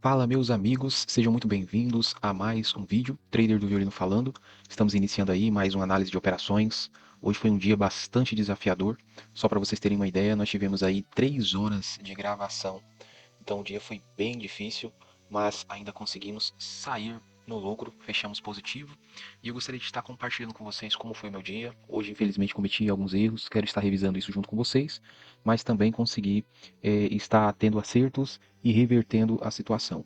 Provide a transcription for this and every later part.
Fala, meus amigos, sejam muito bem-vindos a mais um vídeo, Trader do Violino falando. Estamos iniciando aí mais uma análise de operações. Hoje foi um dia bastante desafiador. Só para vocês terem uma ideia, nós tivemos aí 3 horas de gravação. Então o dia foi bem difícil, mas ainda conseguimos sair no lucro, fechamos positivo. E eu gostaria de estar compartilhando com vocês como foi o meu dia. Hoje, infelizmente, cometi alguns erros, quero estar revisando isso junto com vocês, mas também consegui estar tendo acertos e revertendo a situação.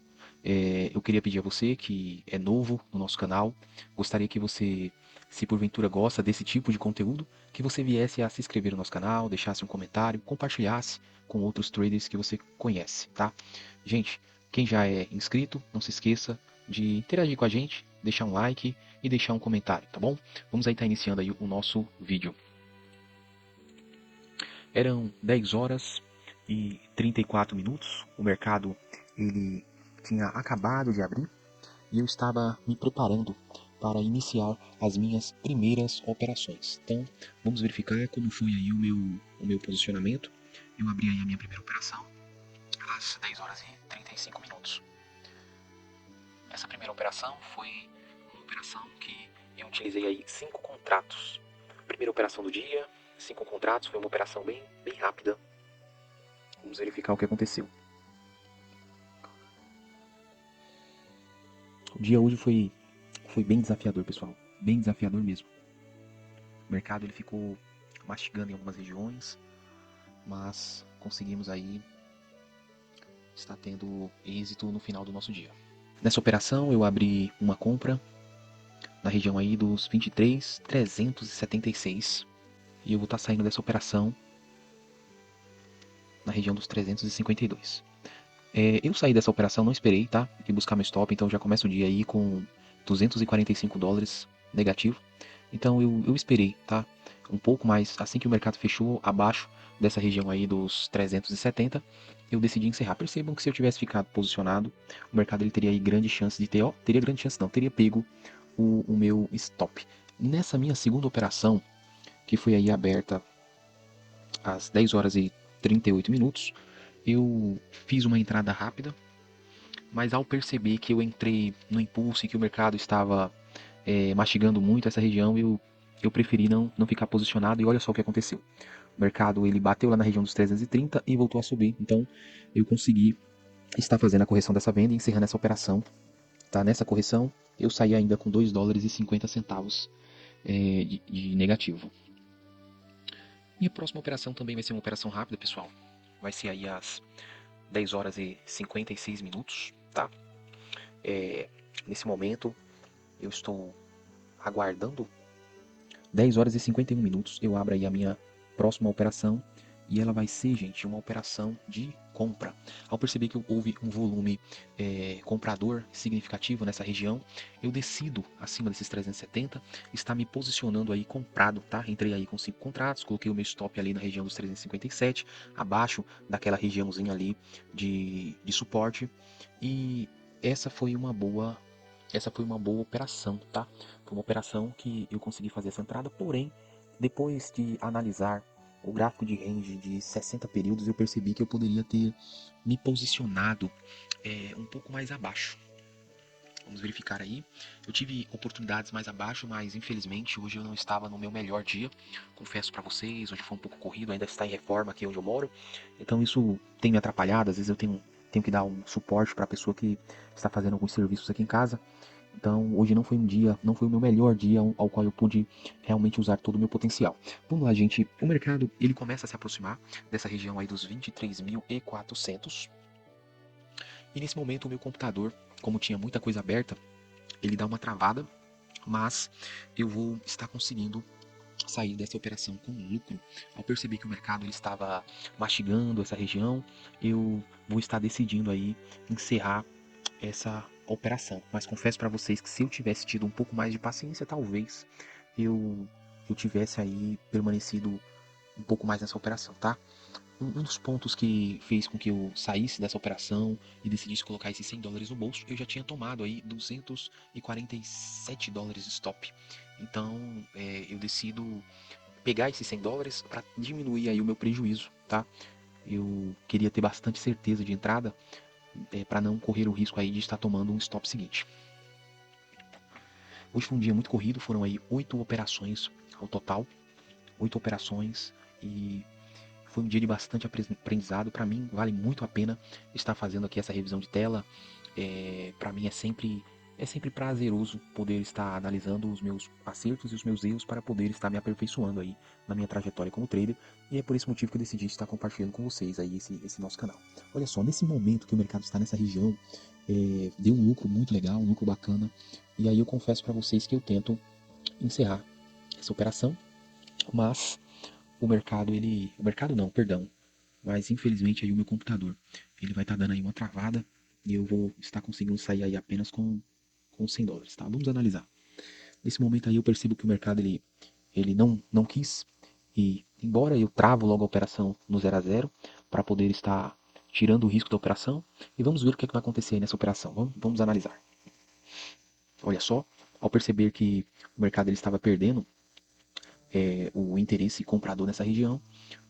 Eu queria pedir a você que é novo no nosso canal, gostaria que você, se porventura gosta desse tipo de conteúdo, que você viesse a se inscrever no nosso canal, deixasse um comentário, compartilhasse com outros traders que você conhece, tá? Gente, quem já é inscrito, não se esqueça de interagir com a gente, deixar um like e deixar um comentário, tá bom? Vamos aí estar iniciando aí o nosso vídeo. Eram 10 horas e 34 minutos. O mercado ele tinha acabado de abrir e eu estava me preparando para iniciar as minhas primeiras operações. Então, vamos verificar como foi aí o meu posicionamento. Eu abri aí a minha primeira operação às 10 horas e 35 minutos. Essa primeira operação foi uma operação que eu utilizei aí 5 contratos. Primeira operação do dia, 5 contratos, foi uma operação bem rápida. Vamos verificar o que aconteceu. O dia hoje foi bem desafiador, pessoal. Bem desafiador mesmo. O mercado ele ficou mastigando em algumas regiões, mas conseguimos aí estar tendo êxito no final do nosso dia. Nessa operação eu abri uma compra na região aí dos 23.376 e eu vou estar saindo dessa operação na região dos 352. Eu saí dessa operação, não esperei, tá? E buscar meu stop, então já começa o dia aí com 245 dólares negativo. Então eu esperei, tá? Um pouco mais, assim que o mercado fechou abaixo dessa região aí dos 370, eu decidi encerrar. Percebam que se eu tivesse ficado posicionado, o mercado ele teria aí grande chance de ter, ó, teria grande chance não, teria pego o meu stop. Nessa minha segunda operação, que foi aí aberta às 10 horas e 38 minutos, eu fiz uma entrada rápida, mas ao perceber que eu entrei no impulso e que o mercado estava mastigando muito essa região, eu preferi não ficar posicionado e olha só o que aconteceu. O mercado ele bateu lá na região dos 330 e voltou a subir, então eu consegui estar fazendo a correção dessa venda e encerrando essa operação. Tá? Nessa correção eu saí ainda com 2 dólares e 50 centavos de negativo. Minha próxima operação também vai ser uma operação rápida, pessoal. Vai ser aí às 10 horas e 56 minutos, tá? Nesse momento eu estou aguardando 10 horas e 51 minutos. Eu abro aí a minha próxima operação e ela vai ser, gente, uma operação de compra. Ao perceber que houve um volume comprador significativo nessa região, eu decido, acima desses 370, estar me posicionando aí comprado, tá? Entrei aí com 5 contratos, coloquei o meu stop ali na região dos 357, abaixo daquela regiãozinha ali de suporte. E essa foi uma boa operação, tá? Foi uma operação que eu consegui fazer essa entrada, porém, depois de analisar o gráfico de range de 60 períodos, eu percebi que eu poderia ter me posicionado um pouco mais abaixo. Vamos verificar aí. Eu tive oportunidades mais abaixo, mas infelizmente hoje eu não estava no meu melhor dia. Confesso para vocês, hoje foi um pouco corrido, ainda está em reforma aqui onde eu moro. Então isso tem me atrapalhado, às vezes eu tenho que dar um suporte para a pessoa que está fazendo alguns serviços aqui em casa. Então, hoje não foi um dia, não foi o meu melhor dia ao qual eu pude realmente usar todo o meu potencial. Vamos lá, gente. O mercado, ele começa a se aproximar dessa região aí dos 23.400. E nesse momento o meu computador, como tinha muita coisa aberta, ele dá uma travada, mas eu vou estar conseguindo sair dessa operação com lucro. Ao perceber que o mercado ele estava mastigando essa região, eu vou estar decidindo aí encerrar essa operação. Mas confesso para vocês que se eu tivesse tido um pouco mais de paciência, talvez eu, eu tivesse aí permanecido um pouco mais nessa operação, tá? Um dos pontos que fez com que eu saísse dessa operação e decidisse colocar esses 100 dólares no bolso, eu já tinha tomado aí 247 dólares de stop. Então, eu decido pegar esses 100 dólares para diminuir aí o meu prejuízo, tá? Eu queria ter bastante certeza de entrada, para não correr o risco aí de estar tomando um stop seguinte. Hoje foi um dia muito corrido, foram aí 8 operações ao total, 8 operações, e foi um dia de bastante aprendizado. Para mim vale muito a pena estar fazendo aqui essa revisão de tela. Para mim é sempre prazeroso poder estar analisando os meus acertos e os meus erros para poder estar me aperfeiçoando aí na minha trajetória como trader. E é por esse motivo que eu decidi estar compartilhando com vocês aí esse nosso canal. Olha só, nesse momento que o mercado está nessa região, deu um lucro muito legal, um lucro bacana. E aí eu confesso para vocês que eu tento encerrar essa operação, mas o mercado não, perdão, mas infelizmente aí o meu computador, ele vai estar dando aí uma travada e eu vou estar conseguindo sair aí apenas com 100 dólares, tá? Vamos analisar. Nesse momento aí eu percebo que o mercado ele não quis, e embora eu travo logo a operação no 0 a 0 para poder estar tirando o risco da operação, e vamos ver o que vai acontecer aí nessa operação. Vamos analisar. Olha só, ao perceber que o mercado ele estava perdendo o interesse comprador nessa região,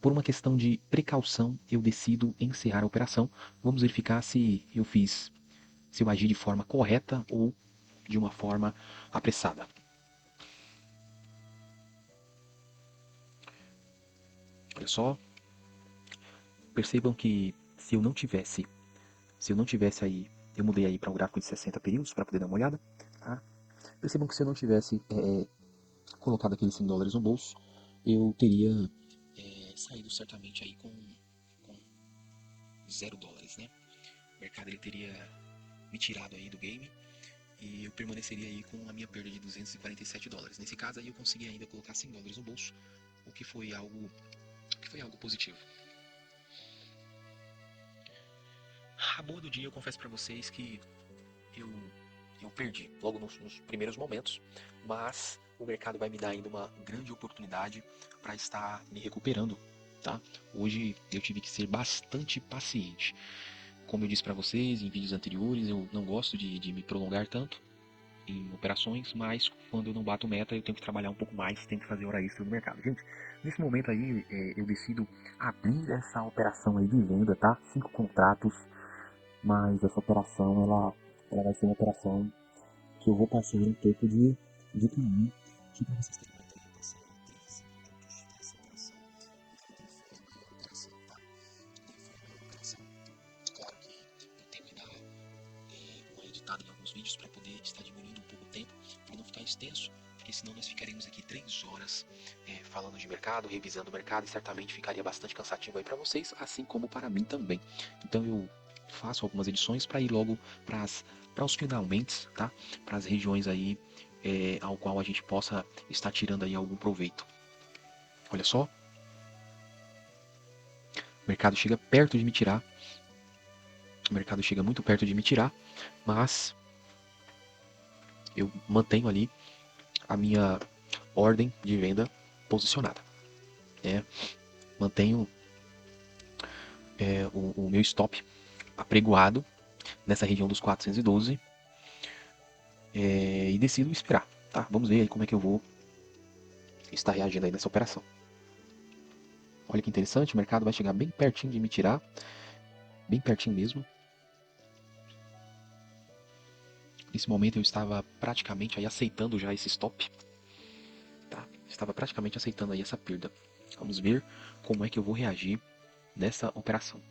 por uma questão de precaução, eu decido encerrar a operação. Vamos verificar se eu agi de forma correta ou de uma forma apressada. Olha só, percebam que se eu não tivesse aí, eu mudei aí para um gráfico de 60 períodos para poder dar uma olhada, tá? Percebam que se eu não tivesse colocado aqueles 100 dólares no bolso, eu teria saído certamente aí com 0 dólares, né? O mercado ele teria me tirado aí do game e eu permaneceria aí com a minha perda de 247 dólares. Nesse caso aí eu consegui ainda colocar 100 dólares no bolso, o que foi algo positivo. A boa do dia, eu confesso para vocês que eu, eu perdi logo nos primeiros momentos, mas o mercado vai me dar ainda uma grande oportunidade para estar me recuperando, tá? Hoje eu tive que ser bastante paciente. Como eu disse para vocês em vídeos anteriores, eu não gosto de me prolongar tanto em operações, mas quando eu não bato meta eu tenho que trabalhar um pouco mais, tenho que fazer hora extra no mercado. Gente, nesse momento aí eu decido abrir essa operação aí de venda, tá? 5 contratos, mas essa operação ela vai ser uma operação que eu vou passar um pouco de caminho, que para vocês terem uma ideia, eu passei 13 minutos nessa operação e foi uma operação, tá? E foi uma operação. Claro que eu tenho que dar uma editada em alguns vídeos para poder estar diminuindo um pouco o tempo, para não ficar extenso, porque senão nós ficaremos aqui 3 horas falando de mercado, revisando o mercado, e certamente ficaria bastante cansativo aí para vocês, assim como para mim também. Então eu faço algumas edições para ir logo para os finalmente, tá? Para as regiões aí ao qual a gente possa estar tirando aí algum proveito. Olha só, o mercado chega perto de me tirar, o mercado chega muito perto de me tirar, mas eu mantenho ali a minha ordem de venda posicionada. Mantenho o meu stop apregoado nessa região dos 412 e decido esperar. Tá? Vamos ver aí como é que eu vou estar reagindo aí nessa operação. Olha que interessante, o mercado vai chegar bem pertinho de me tirar, bem pertinho mesmo. Nesse momento eu estava praticamente aí aceitando já esse stop, tá? Estava praticamente aceitando aí essa perda. Vamos ver como é que eu vou reagir nessa operação.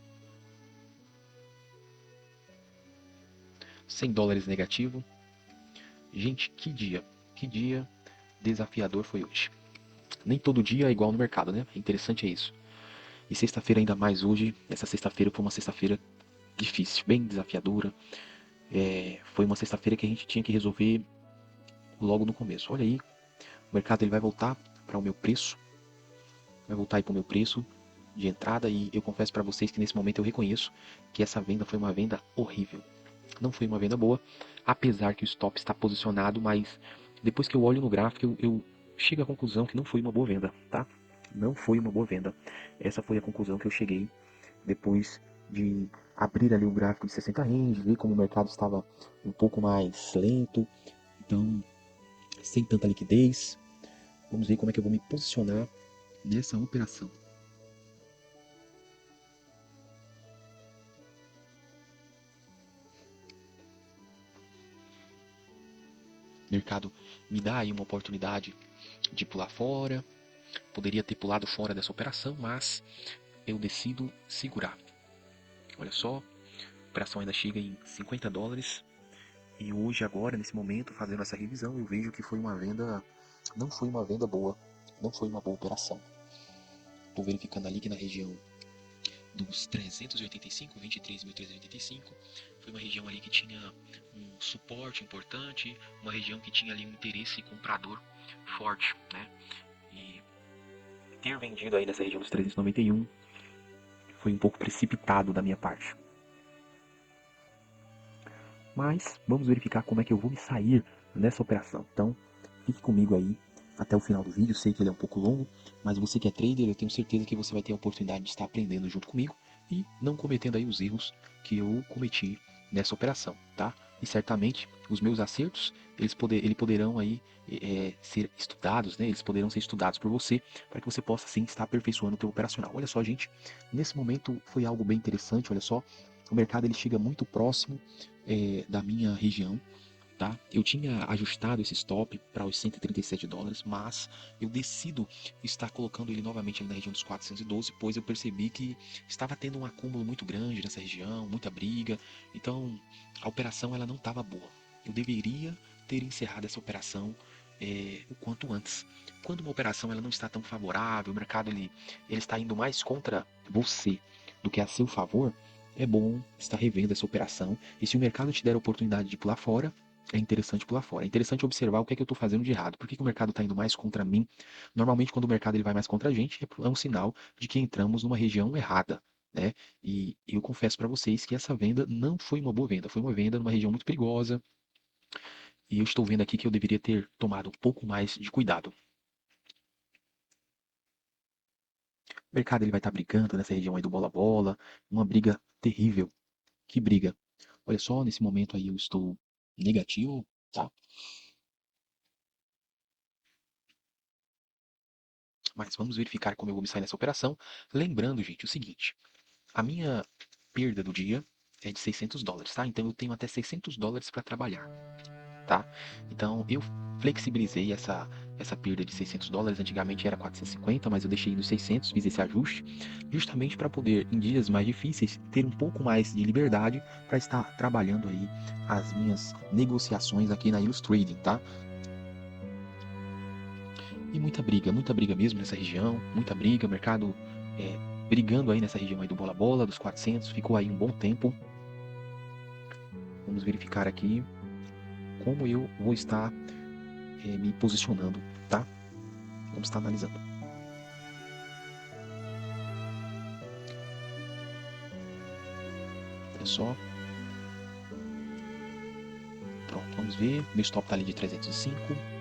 100 dólares negativo. Gente, que dia desafiador foi hoje. Nem todo dia é igual no mercado, né? Interessante é isso. E sexta-feira ainda mais hoje, essa sexta-feira foi uma sexta-feira difícil, bem desafiadora. Foi uma sexta-feira que a gente tinha que resolver logo no começo. Olha aí, o mercado ele vai voltar para o meu preço, vai voltar aí para o meu preço de entrada, e eu confesso para vocês que nesse momento eu reconheço que essa venda foi uma venda horrível. Não foi uma venda boa, apesar que o stop está posicionado, mas depois que eu olho no gráfico eu chego à conclusão que não foi uma boa venda, tá? Não foi uma boa venda. Essa foi a conclusão que eu cheguei depois de abrir ali o gráfico de 60 range, ver como o mercado estava um pouco mais lento, então sem tanta liquidez. Vamos ver como é que eu vou me posicionar nessa operação. mercado me dá aí uma oportunidade de pular fora. Poderia ter pulado fora dessa operação, mas eu decido segurar. Olha só, a operação ainda chega em 50 dólares. E hoje, agora, nesse momento, fazendo essa revisão, eu vejo que foi uma venda. Não foi uma venda boa. Não foi uma boa operação. Estou verificando ali que na região dos 385, 23.385, foi uma região ali que tinha um suporte importante, uma região que tinha ali um interesse comprador forte, né? E ter vendido aí nessa região dos 391 foi um pouco precipitado da minha parte. Mas vamos verificar como é que eu vou me sair nessa operação. Então, fique comigo aí até o final do vídeo. Sei que ele é um pouco longo, mas você que é trader, eu tenho certeza que você vai ter a oportunidade de estar aprendendo junto comigo e não cometendo aí os erros que eu cometi nessa operação, tá? E certamente os meus acertos, eles poderão aí ser estudados, né? Eles poderão ser estudados por você para que você possa sim estar aperfeiçoando o teu operacional. Olha só, gente, nesse momento foi algo bem interessante, olha só, o mercado ele chega muito próximo da minha região, tá? Eu tinha ajustado esse stop para os 137 dólares, mas eu decido estar colocando ele novamente ali na região dos 412, pois eu percebi que estava tendo um acúmulo muito grande nessa região, muita briga, então a operação ela não estava boa. Eu deveria ter encerrado essa operação o quanto antes. Quando uma operação ela não está tão favorável, o mercado ele está indo mais contra você do que a seu favor, é bom estar revendo essa operação. E se o mercado te der a oportunidade de pular fora, é interessante pular fora. É interessante observar o que é que eu estou fazendo de errado. Por que, que o mercado está indo mais contra mim? Normalmente, quando o mercado ele vai mais contra a gente, é um sinal de que entramos numa região errada, né? E eu confesso para vocês que essa venda não foi uma boa venda. Foi uma venda numa região muito perigosa. E eu estou vendo aqui que eu deveria ter tomado um pouco mais de cuidado. O mercado ele vai estar brigando nessa região aí do bola a bola, uma briga terrível. Que briga. Olha só, nesse momento aí eu estou negativo, tá? Mas vamos verificar como eu vou me sair nessa operação. Lembrando, gente, o seguinte. A minha perda do dia é de 600 dólares, tá? Então eu tenho até 600 dólares para trabalhar, tá? Então eu flexibilizei essa perda de 600 dólares. Antigamente era 450, mas eu deixei nos 600, fiz esse ajuste, justamente para poder, em dias mais difíceis, ter um pouco mais de liberdade para estar trabalhando aí as minhas negociações aqui na Ilus Trading, tá? E muita briga mesmo nessa região, muita briga, mercado brigando aí nessa região aí do bola-bola, dos 400, ficou aí um bom tempo. Vamos verificar aqui como eu vou estar me posicionando, tá? Vamos estar analisando. É só. Pronto, vamos ver. Meu stop tá ali de 305.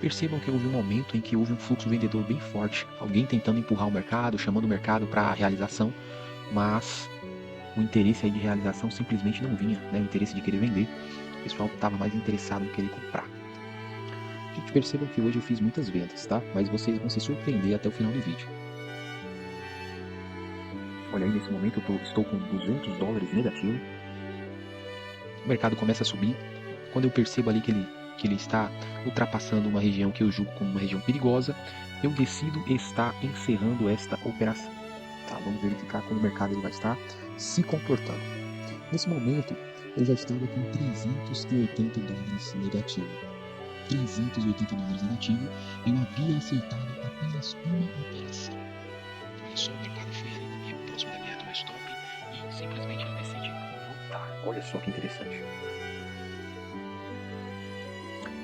Percebam que houve um momento em que houve um fluxo vendedor bem forte, alguém tentando empurrar o mercado, chamando o mercado para a realização, mas o interesse aí de realização simplesmente não vinha, né? O interesse de querer vender, o pessoal estava mais interessado em querer comprar. Gente, percebam que hoje eu fiz muitas vendas, tá? Mas vocês vão se surpreender até o final do vídeo. Olha aí, nesse momento eu estou com 200 dólares negativo. O mercado começa a subir. Quando eu percebo ali que ele está ultrapassando uma região que eu julgo como uma região perigosa, eu decido estar encerrando esta operação. Tá, vamos verificar como o mercado ele vai estar se comportando. Nesse momento, eu já estava com 380 dólares negativo. 380 dólares negativo, eu havia acertado apenas uma operação. Olha só, o mercado foi ali próximo da minha do meu stop e simplesmente ele decide voltar. Olha só que interessante.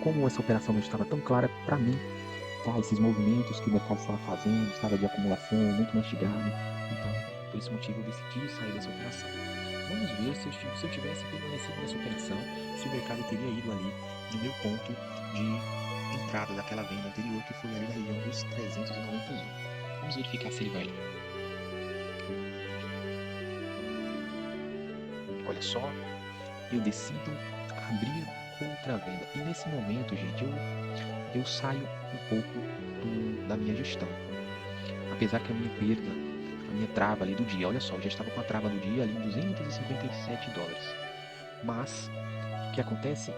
Como essa operação não estava tão clara para mim, tá, esses movimentos que o mercado estava fazendo, estava de acumulação, muito mastigado, então por esse motivo eu decidi sair dessa operação. Vamos ver se eu tivesse permanecido nessa operação, se o mercado teria ido ali no meu ponto de entrada daquela venda anterior, que foi ali na região dos 391. Vamos verificar se ele vai lá. Olha só, eu decido abrir outra venda. E nesse momento, gente, eu saio um pouco da minha gestão. Apesar que a minha perda a minha trava ali do dia. Olha só, eu já estava com a trava do dia ali em 257 dólares. Mas, o que acontece?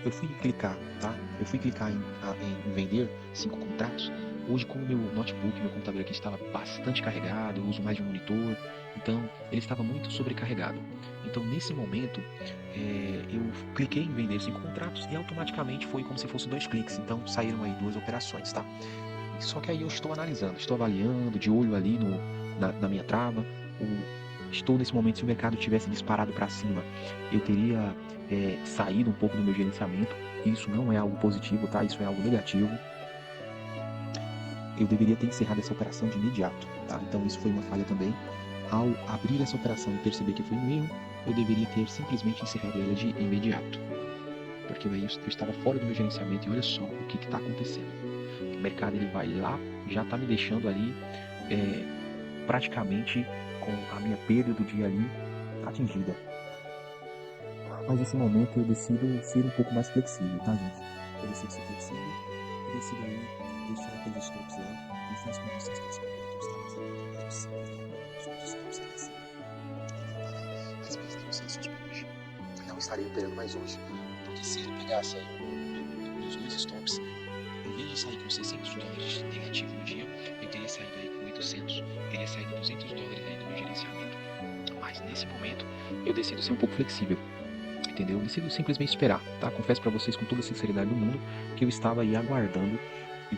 Eu fui clicar, tá? Eu fui clicar em vender 5 contratos. Hoje, como meu notebook, meu computador aqui estava bastante carregado, eu uso mais de um monitor, então ele estava muito sobrecarregado. Então, nesse momento, eu cliquei em vender 5 contratos e automaticamente foi como se fosse 2 cliques. Então, saíram aí 2 operações, tá? Só que aí eu estou analisando, estou avaliando, de olho ali na minha trava. Estou nesse momento, se o mercado tivesse disparado para cima, eu teria saído um pouco do meu gerenciamento. Isso não é algo positivo, tá? Isso é algo negativo. Eu deveria ter encerrado essa operação de imediato, tá? Então isso foi uma falha também. Ao abrir essa operação e perceber que foi um erro, eu deveria ter simplesmente encerrado ela de imediato. Porque aí eu estava fora do meu gerenciamento e olha só o que está acontecendo. O mercado ele vai lá, já está me deixando ali praticamente com a minha perda do dia ali atingida. Mas nesse momento eu decido ser um pouco mais flexível, tá, gente? Eu decido ser flexível, eu decido aí deixar aqueles stops lá. Confesso com vocês que nesse momento eu estava fazendo muito simples, os stops lá em cima. E vou pagar as minhas negociações por hoje. Não estarei operando mais hoje. Porque se ele pegasse aí os 2 stops, em vez de sair com 600 dólares negativo no dia, eu teria saído aí com 800, teria saído 200 dólares aí do meu gerenciamento. Mas nesse momento eu decido ser um pouco flexível, entendeu? Eu decido simplesmente esperar, tá? Confesso para vocês com toda a sinceridade do mundo que eu estava aí aguardando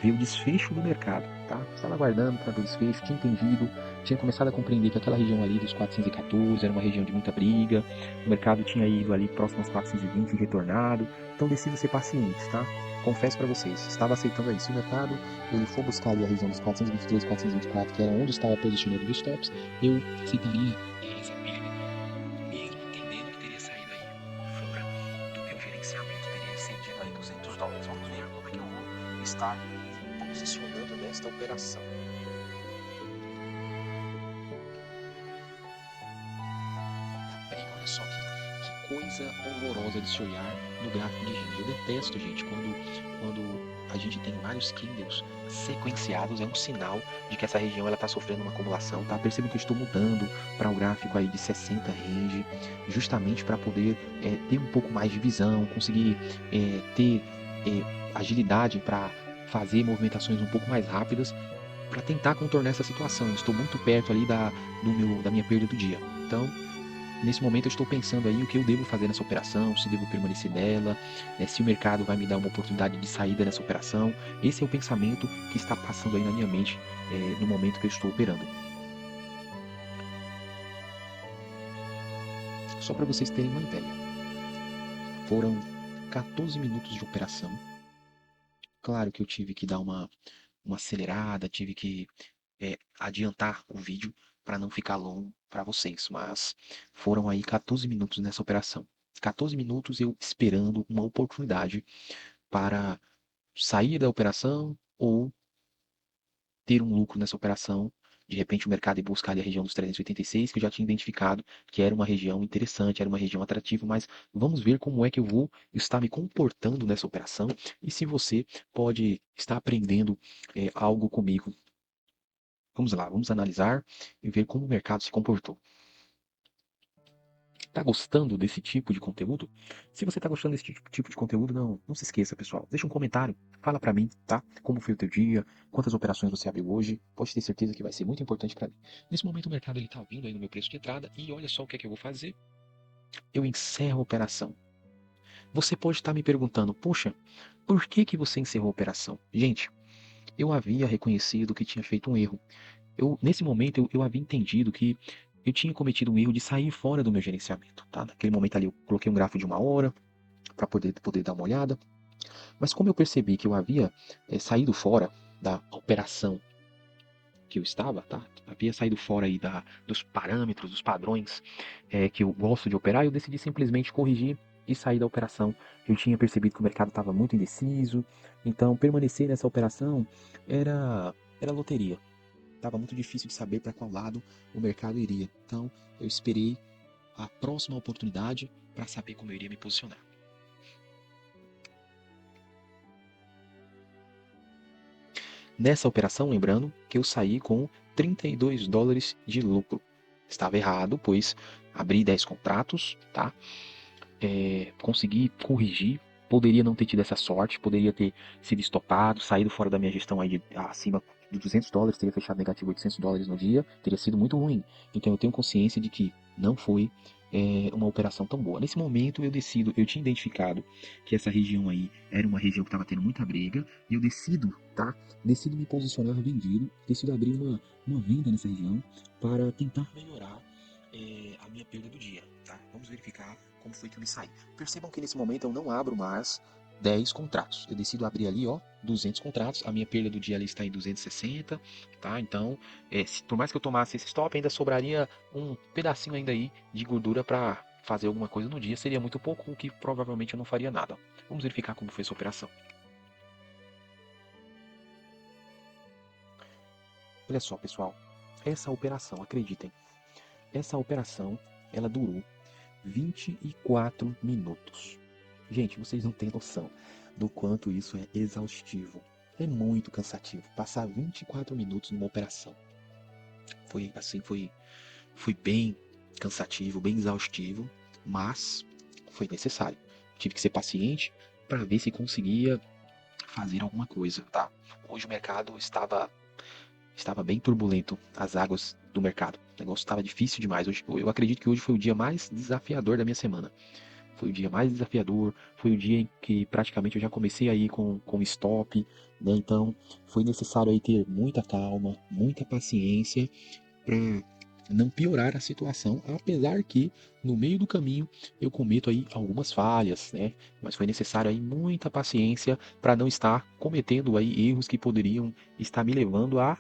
ver o desfecho do mercado, tá? Estava aguardando para ver o desfecho, tinha entendido, tinha começado a compreender que aquela região ali dos 414 era uma região de muita briga, o mercado tinha ido ali próximo aos 420 e retornado, então decido ser paciente, tá? Confesso para vocês, estava aceitando aí. Se o mercado ele for buscar ali a região dos 423, 424, que era onde estava posicionando os stops, eu aceitaria essa perda, mesmo entendendo que teria saído aí fora do meu gerenciamento, teria cedido aí 200 dólares. Vamos ver como é que eu vou estar posicionando nesta operação. Olha só que coisa horrorosa de se olhar no gráfico de renda. Eu detesto, gente, quando a gente tem vários candles sequenciados, é um sinal de que essa região ela está sofrendo uma acumulação, tá? Percebam que eu estou mudando para um gráfico aí de 60 range, justamente para poder ter um pouco mais de visão, conseguir ter agilidade para fazer movimentações um pouco mais rápidas para tentar contornar essa situação. Estou muito perto ali da minha perda do dia. Então, nesse momento eu estou pensando aí o que eu devo fazer nessa operação, se devo permanecer nela, se o mercado vai me dar uma oportunidade de saída nessa operação. Esse é o pensamento que está passando aí na minha mente no momento que eu estou operando. Só para vocês terem uma ideia, foram 14 minutos de operação. Claro que eu tive que dar uma acelerada, tive que adiantar o vídeo para não ficar longo para vocês, mas foram aí 14 minutos nessa operação. 14 minutos eu esperando uma oportunidade para sair da operação ou ter um lucro nessa operação. De repente o mercado ir buscar ali a região dos 386, que eu já tinha identificado que era uma região interessante, era uma região atrativa, mas vamos ver como é que eu vou estar me comportando nessa operação e se você pode estar aprendendo algo comigo. Vamos lá, vamos analisar e ver como o mercado se comportou. Tá gostando desse tipo de conteúdo? Se você tá gostando desse tipo de conteúdo, não se esqueça, pessoal. Deixa um comentário, fala pra mim, tá? Como foi o teu dia, quantas operações você abriu hoje. Pode ter certeza que vai ser muito importante pra mim. Nesse momento o mercado ele tá vindo aí no meu preço de entrada e olha só o que é que eu vou fazer. Eu encerro a operação. Você pode estar me perguntando, puxa, por que que você encerrou a operação? Gente, eu havia reconhecido que tinha feito um erro. Nesse momento, eu havia entendido que eu tinha cometido um erro de sair fora do meu gerenciamento, tá? Naquele momento ali eu coloquei um gráfico de 1 hora para poder dar uma olhada. Mas como eu percebi que eu havia saído fora da operação que eu estava, tá? Havia saído fora aí dos parâmetros, dos padrões que eu gosto de operar, eu decidi simplesmente corrigir e sair da operação. Eu tinha percebido que o mercado estava muito indeciso, então permanecer nessa operação era loteria. Estava muito difícil de saber para qual lado o mercado iria. Então, eu esperei a próxima oportunidade para saber como eu iria me posicionar. Nessa operação, lembrando que eu saí com 32 dólares de lucro. Estava errado, pois abri 10 contratos, tá? Consegui corrigir. Poderia não ter tido essa sorte, poderia ter sido estopado, saído fora da minha gestão aí acima de 200 dólares, teria fechado negativo 800 dólares no dia, teria sido muito ruim. Então eu tenho consciência de que não foi uma operação tão boa. Nesse momento eu tinha identificado que essa região aí era uma região que estava tendo muita briga, e eu decido, tá? Decido me posicionar vendido, decido abrir uma venda nessa região para tentar melhorar a minha perda do dia, tá? Vamos verificar como foi que eu me saí. Percebam que nesse momento eu não abro mais 10 contratos. Eu decido abrir ali, ó, 200 contratos. A minha perda do dia ali está em 260, tá? Então, por mais que eu tomasse esse stop, ainda sobraria um pedacinho ainda aí de gordura para fazer alguma coisa no dia. Seria muito pouco, o que provavelmente eu não faria nada. Vamos verificar como foi essa operação. Olha só, pessoal. Essa operação, acreditem, essa operação, ela durou 24 minutos. Gente, vocês não têm noção do quanto isso é exaustivo. É muito cansativo passar 24 minutos numa operação. Foi assim, foi bem cansativo, bem exaustivo, mas foi necessário. Tive que ser paciente para ver se conseguia fazer alguma coisa, tá? Hoje o mercado estava bem turbulento, as águas do mercado. O negócio estava difícil demais. Hoje, eu acredito que hoje foi o dia mais desafiador da minha semana. Foi o dia mais desafiador, foi o dia em que praticamente eu já comecei aí com stop, né? Então foi necessário aí ter muita calma, muita paciência para não piorar a situação, apesar que no meio do caminho eu cometo aí algumas falhas, né? Mas foi necessário aí muita paciência para não estar cometendo aí erros que poderiam estar me levando a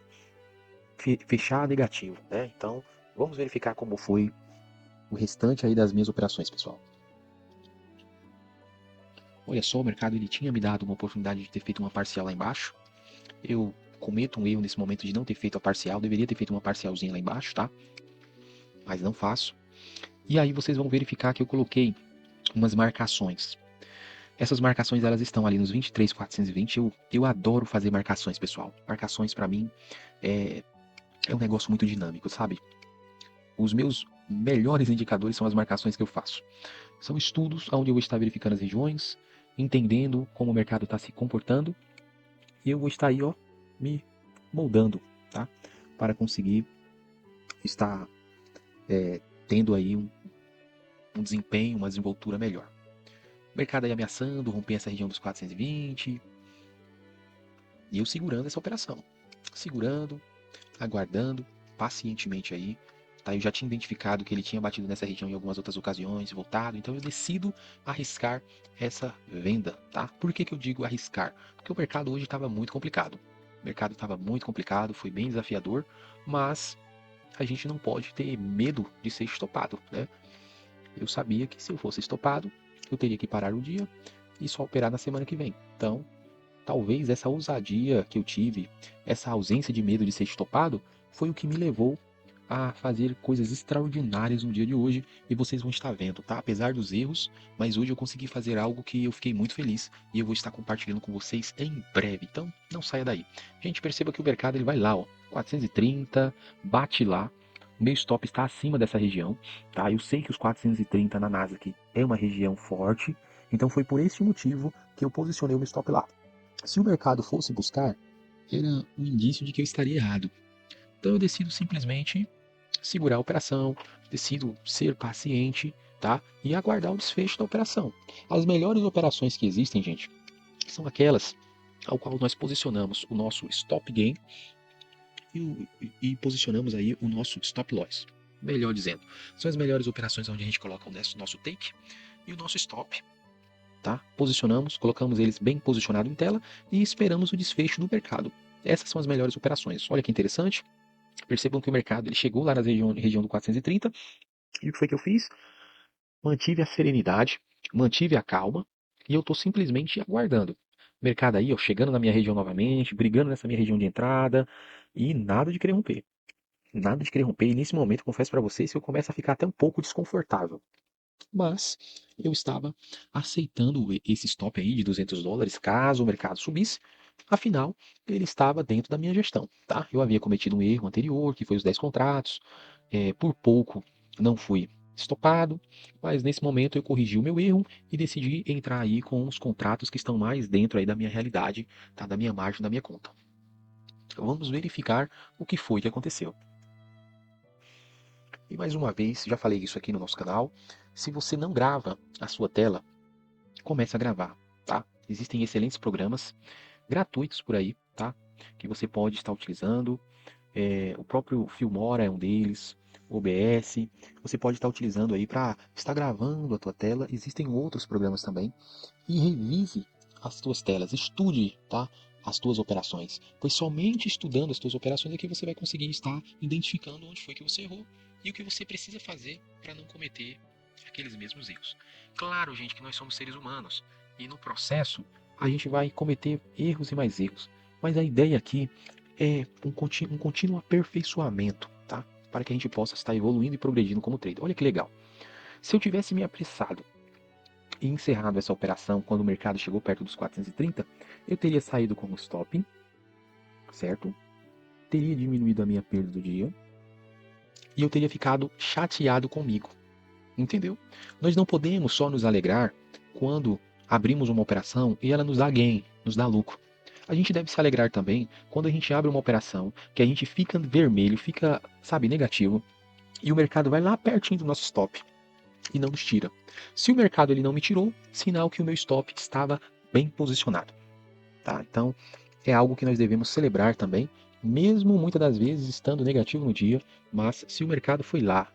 fechar negativo, né? Então vamos verificar como foi o restante aí das minhas operações, pessoal. Olha só, o mercado ele tinha me dado uma oportunidade de ter feito uma parcial lá embaixo. Eu cometo um erro nesse momento de não ter feito a parcial, deveria ter feito uma parcialzinha lá embaixo, tá? Mas não faço. E aí vocês vão verificar que eu coloquei umas marcações. Essas marcações elas estão ali nos 23.420. Eu adoro fazer marcações, pessoal. Marcações para mim é um negócio muito dinâmico, sabe? Os meus melhores indicadores são as marcações que eu faço. São estudos onde eu vou estar verificando as regiões, entendendo como o mercado está se comportando, e eu vou estar aí, ó, me moldando, tá? Para conseguir estar tendo aí um desempenho, uma desenvoltura melhor. O mercado aí ameaçando romper essa região dos 420, e eu segurando essa operação. Segurando, aguardando, pacientemente aí. Tá? Eu já tinha identificado que ele tinha batido nessa região em algumas outras ocasiões, voltado, então eu decido arriscar essa venda, tá? Por que que eu digo arriscar? Porque o mercado hoje estava muito complicado. O mercado estava muito complicado, foi bem desafiador, mas a gente não pode ter medo de ser estopado, né? Eu sabia que se eu fosse estopado, eu teria que parar o dia e só operar na semana que vem. Então, talvez essa ousadia que eu tive, essa ausência de medo de ser estopado, foi o que me levou a fazer coisas extraordinárias no dia de hoje, e vocês vão estar vendo, tá? Apesar dos erros, mas hoje eu consegui fazer algo que eu fiquei muito feliz e eu vou estar compartilhando com vocês em breve. Então, não saia daí. Gente, perceba que o mercado ele vai lá, ó, 430, bate lá. O meu stop está acima dessa região, tá? Eu sei que os 430 na Nasdaq é uma região forte, então foi por esse motivo que eu posicionei o meu stop lá. Se o mercado fosse buscar, era um indício de que eu estaria errado. Então eu decido simplesmente segurar a operação, decido ser paciente, tá? E aguardar o desfecho da operação. As melhores operações que existem, gente, são aquelas ao qual nós posicionamos o nosso stop gain e posicionamos aí o nosso stop loss. Melhor dizendo, são as melhores operações onde a gente coloca o nosso take e o nosso stop, tá? Posicionamos, colocamos eles bem posicionados em tela e esperamos o desfecho do mercado. Essas são as melhores operações. Olha que interessante. Percebam que o mercado ele chegou lá na região do 430 e o que foi que eu fiz? Mantive a serenidade, mantive a calma e eu estou simplesmente aguardando. O mercado aí, ó, chegando na minha região novamente, brigando nessa minha região de entrada e nada de querer romper. Nada de querer romper. E nesse momento, confesso para vocês que eu começo a ficar até um pouco desconfortável. Mas eu estava aceitando esse stop aí de 200 dólares caso o mercado subisse, Afinal, ele estava dentro da minha gestão, tá? Eu havia cometido um erro anterior, que foi os 10 contratos, por pouco não fui estopado, mas nesse momento eu corrigi o meu erro e decidi entrar aí com os contratos que estão mais dentro aí da minha realidade, tá? Da minha margem, da minha conta. Vamos verificar o que foi que aconteceu. E mais uma vez, já falei isso aqui no nosso canal, se você não grava a sua tela, comece a gravar, tá? Existem excelentes programas gratuitos por aí, tá? Que você pode estar utilizando. O próprio Filmora é um deles, o OBS. Você pode estar utilizando aí para estar gravando a tua tela. Existem outros programas também. E revise as tuas telas, estude, tá? As tuas operações, pois somente estudando as tuas operações é que você vai conseguir estar identificando onde foi que você errou e o que você precisa fazer para não cometer aqueles mesmos erros. Claro, gente, que nós somos seres humanos e no processo a gente vai cometer erros e mais erros, mas a ideia aqui é um contínuo aperfeiçoamento, tá? Para que a gente possa estar evoluindo e progredindo como trader. Olha que legal. Se eu tivesse me apressado e encerrado essa operação quando o mercado chegou perto dos 430, eu teria saído com o stop, certo? Teria diminuído a minha perda do dia e eu teria ficado chateado comigo, entendeu? Nós não podemos só nos alegrar quando abrimos uma operação e ela nos dá gain, nos dá lucro. A gente deve se alegrar também quando a gente abre uma operação que a gente fica vermelho, fica, sabe, negativo, e o mercado vai lá pertinho do nosso stop e não nos tira. Se o mercado ele não me tirou, sinal que o meu stop estava bem posicionado, tá? Então, é algo que nós devemos celebrar também, mesmo muitas das vezes estando negativo no dia, mas se o mercado foi lá,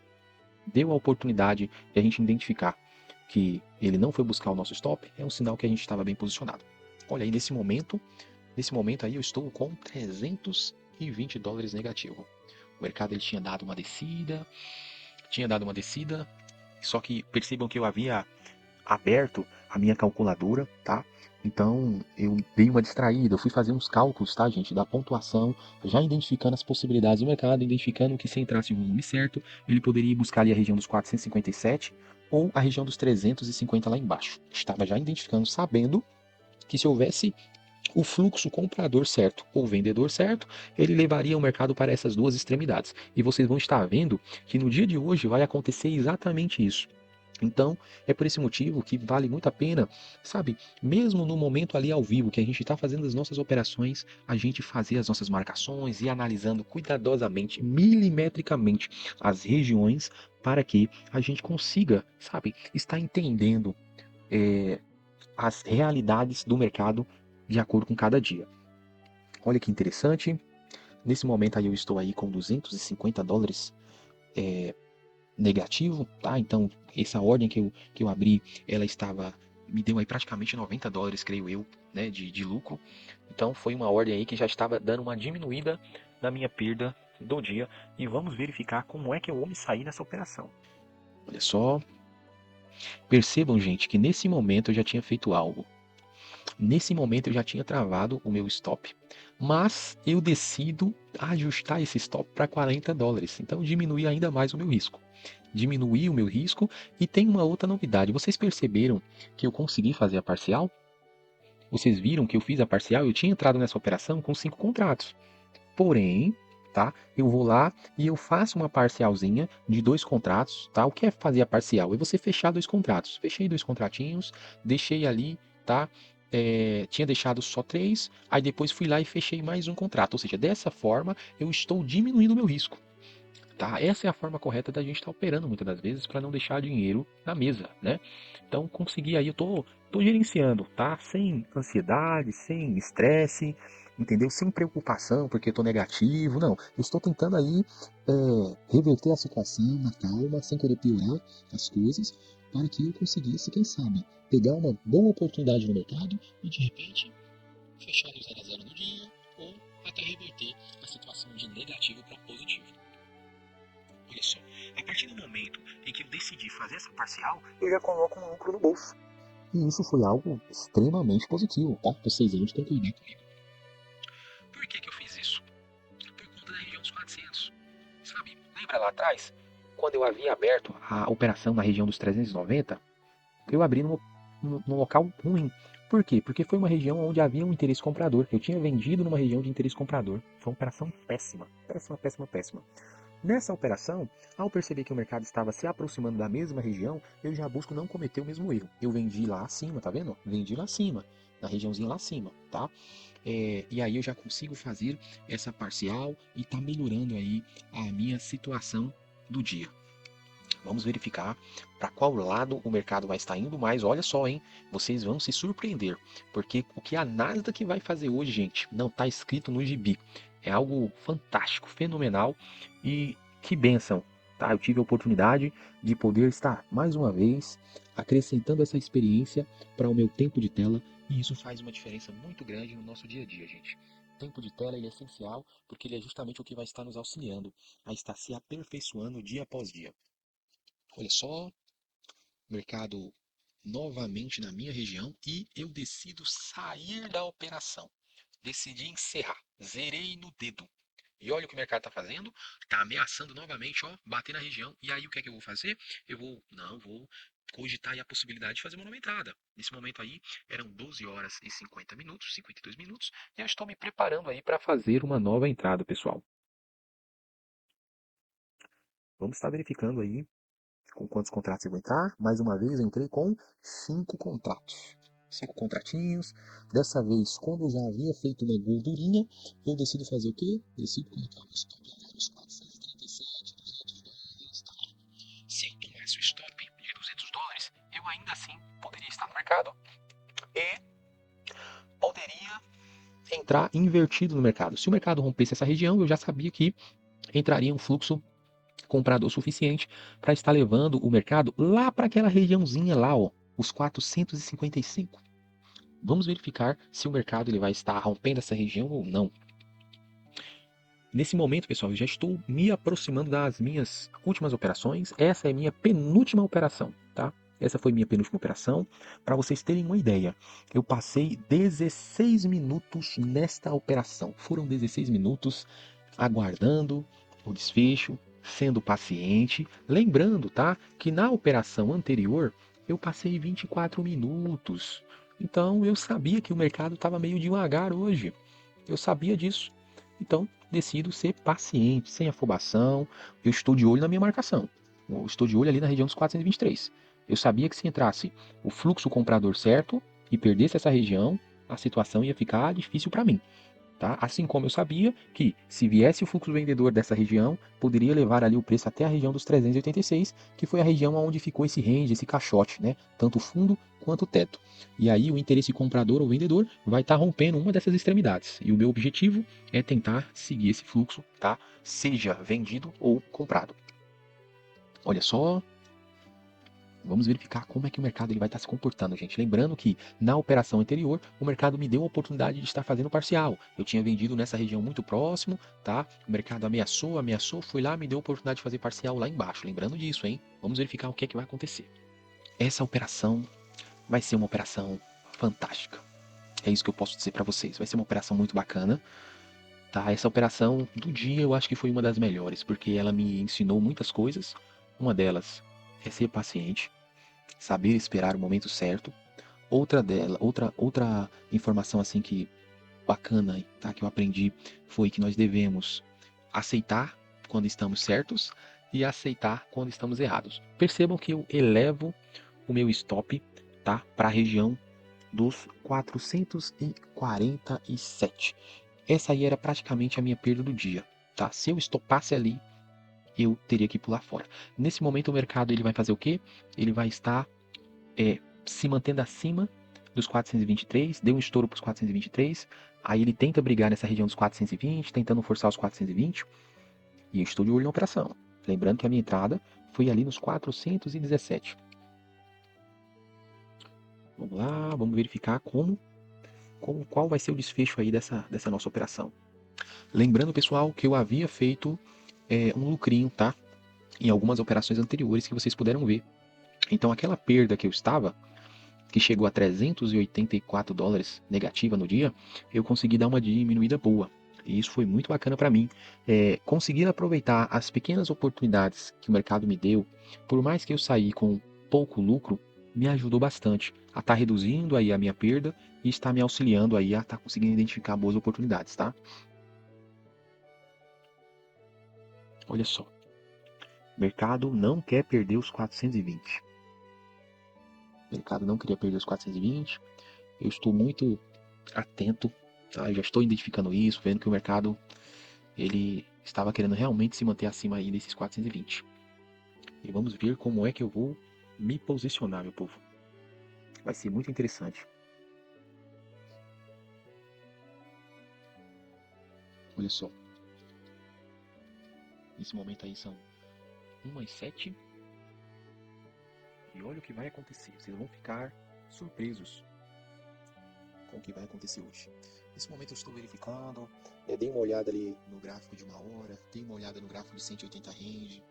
deu a oportunidade de a gente identificar que ele não foi buscar o nosso stop, é um sinal que a gente estava bem posicionado. Olha aí, nesse momento aí eu estou com 320 dólares negativo. O mercado ele tinha dado uma descida, só que percebam que eu havia aberto a minha calculadora, tá? Então eu dei uma distraída, eu fui fazer uns cálculos, tá, gente, da pontuação, já identificando as possibilidades do mercado, identificando que se entrasse o volume certo, ele poderia buscar ali a região dos 457 ou a região dos 350 lá embaixo. Estava já identificando, sabendo que se houvesse o fluxo comprador certo ou vendedor certo, ele levaria o mercado para essas duas extremidades. E vocês vão estar vendo que no dia de hoje vai acontecer exatamente isso. Então, é por esse motivo que vale muito a pena, sabe, mesmo no momento ali ao vivo que a gente está fazendo as nossas operações, a gente fazer as nossas marcações e analisando cuidadosamente, milimetricamente as regiões para que a gente consiga, sabe, estar entendendo as realidades do mercado de acordo com cada dia. Olha que interessante. Nesse momento aí eu estou aí com 250 dólares negativo, tá? Então, essa ordem que eu abri, ela estava, me deu aí praticamente 90 dólares, creio eu, né, de lucro. Então, foi uma ordem aí que já estava dando uma diminuída na minha perda do dia. E vamos verificar como é que eu vou me sair nessa operação. Olha só, percebam, gente, que nesse momento eu já tinha feito algo. Nesse momento eu já tinha travado o meu stop, mas eu decido ajustar esse stop para 40 dólares. Então, diminuir ainda mais o meu risco. Diminuir o meu risco e tem uma outra novidade. Vocês perceberam que eu consegui fazer a parcial? Vocês viram que eu fiz a parcial? Eu tinha entrado nessa operação com 5 contratos. Porém, tá? Eu vou lá e eu faço uma parcialzinha de 2 contratos, tá? O que é fazer a parcial? É você fechar 2 contratos. Fechei 2 contratinhos, deixei ali, tá? Tinha deixado só 3, aí depois fui lá e fechei mais um contrato. Ou seja, dessa forma eu estou diminuindo o meu risco. Tá? Essa é a forma correta da gente estar operando muitas das vezes para não deixar dinheiro na mesa, né? Então, conseguir aí, eu tô gerenciando, tá? Sem ansiedade, sem estresse, entendeu? Sem preocupação porque eu tô negativo, não. Eu estou tentando aí reverter a situação na calma, sem querer piorar as coisas, para que eu conseguisse, quem sabe, pegar uma boa oportunidade no mercado e de repente fechar no 0 a 0 no dia ou até reverter a situação de negativo para positivo. Olha só, a partir do momento em que eu decidi fazer essa parcial, eu já coloco um lucro no bolso. E isso foi algo extremamente positivo, tá? Vocês vão concordar comigo. Por que eu fiz isso? Por conta da região dos 400. Sabe, lembra lá atrás? Quando eu havia aberto a operação na região dos 390, eu abri num local ruim. Por quê? Porque foi uma região onde havia um interesse comprador. Eu tinha vendido numa região de interesse comprador. Foi uma operação péssima. Péssima, péssima, péssima. Nessa operação, ao perceber que o mercado estava se aproximando da mesma região, eu já busco não cometer o mesmo erro. Eu vendi lá acima, tá vendo? Vendi lá acima, na regiãozinha lá acima, tá? E aí eu já consigo fazer essa parcial e tá melhorando aí a minha situação do dia. Vamos verificar para qual lado o mercado vai estar indo mais. Olha só, hein? Vocês vão se surpreender, porque o que a Nasdaq vai fazer hoje, gente, não está escrito no gibi. É algo fantástico, fenomenal e que bênção, tá? Eu tive a oportunidade de poder estar mais uma vez acrescentando essa experiência para o meu tempo de tela e isso faz uma diferença muito grande no nosso dia a dia, gente. Tempo de tela ele é essencial porque ele é justamente o que vai estar nos auxiliando a estar se aperfeiçoando dia após dia. Olha só, mercado novamente na minha região e eu decido sair da operação. Decidi encerrar, zerei no dedo. E olha o que o mercado está fazendo, está ameaçando novamente, ó, bater na região. E aí o que é que eu vou fazer? Vou cogitar aí a possibilidade de fazer uma nova entrada. Nesse momento aí eram 12 horas e 50 minutos, 52 minutos, e eu estou me preparando aí para fazer uma nova entrada, pessoal. Vamos estar verificando aí com quantos contratos eu vou entrar. Mais uma vez eu entrei com 5 contratos. 5 contratinhos. Dessa vez, como eu já havia feito uma gordurinha, eu decido fazer o quê? Decido colocar o stop lá nos 437, 200 dólares. Tá? Se eu tomasse o stop de 200 dólares, eu ainda assim poderia estar no mercado e poderia entrar invertido no mercado. Se o mercado rompesse essa região, eu já sabia que entraria um fluxo comprador suficiente para estar levando o mercado lá para aquela regiãozinha lá, ó, os 455. Vamos verificar se o mercado ele vai estar rompendo essa região ou não. Nesse momento, pessoal, eu já estou me aproximando das minhas últimas operações. Essa é minha penúltima operação, tá? Essa foi minha penúltima operação. Para vocês terem uma ideia, eu passei 16 minutos nesta operação. Foram 16 minutos aguardando o desfecho, sendo paciente. Lembrando, tá, que na operação anterior eu passei 24 minutos. Então eu sabia que o mercado estava meio devagar hoje. Eu sabia disso. Então decido ser paciente, sem afobação. Eu estou de olho na minha marcação. Eu estou de olho ali na região dos 423. Eu sabia que se entrasse o fluxo comprador certo e perdesse essa região, a situação ia ficar difícil para mim. Tá? Assim como eu sabia que se viesse o fluxo vendedor dessa região, poderia levar ali o preço até a região dos 386, que foi a região onde ficou esse range, esse caixote, né? Tanto o fundo quanto o teto. E aí o interesse comprador ou vendedor vai estar rompendo uma dessas extremidades. E o meu objetivo é tentar seguir esse fluxo, tá? Seja vendido ou comprado. Olha só, vamos verificar como é que o mercado ele vai estar se comportando, gente. Lembrando que na operação anterior, o mercado me deu a oportunidade de estar fazendo parcial. Eu tinha vendido nessa região muito próximo, tá? O mercado ameaçou, foi lá, me deu a oportunidade de fazer parcial lá embaixo. Lembrando disso, hein? Vamos verificar o que é que vai acontecer. Essa operação vai ser uma operação fantástica. É isso que eu posso dizer para vocês. Vai ser uma operação muito bacana, tá? Essa operação do dia eu acho que foi uma das melhores, porque ela me ensinou muitas coisas. Uma delas é ser paciente, saber esperar o momento certo. Outra informação assim que bacana, tá, que eu aprendi foi que nós devemos aceitar quando estamos certos e aceitar quando estamos errados. Percebam que eu elevo o meu stop, tá, para a região dos 447. Essa aí era praticamente a minha perda do dia, tá? Se eu estopasse ali, eu teria que pular fora. Nesse momento o mercado ele vai fazer o quê? Ele vai estar se mantendo acima dos 423, deu um estouro para os 423, aí ele tenta brigar nessa região dos 420, tentando forçar os 420, e eu estou de olho na operação. Lembrando que a minha entrada foi ali nos 417. Vamos lá, vamos verificar qual vai ser o desfecho aí dessa nossa operação. Lembrando, pessoal, que eu havia feito um lucrinho, tá? Em algumas operações anteriores que vocês puderam ver. Então aquela perda que eu estava, que chegou a 384 dólares negativa no dia, eu consegui dar uma diminuída boa. E isso foi muito bacana para mim. Conseguir aproveitar as pequenas oportunidades que o mercado me deu, por mais que eu saí com pouco lucro, me ajudou bastante a estar reduzindo aí a minha perda e está me auxiliando aí a estar conseguindo identificar boas oportunidades, tá? Olha só, o mercado não quer perder os 420. O mercado não queria perder os 420. Eu estou muito atento, tá? Eu já estou identificando isso, vendo que o mercado ele estava querendo realmente se manter acima aí desses 420. E vamos ver como é que eu vou me posicionar, meu povo. Vai ser muito interessante. Olha só, nesse momento aí são 1h07 e olha o que vai acontecer. Vocês vão ficar surpresos com o que vai acontecer hoje. Nesse momento eu estou verificando, dei uma olhada ali no gráfico de 1 hora, dei uma olhada no gráfico de 180 range,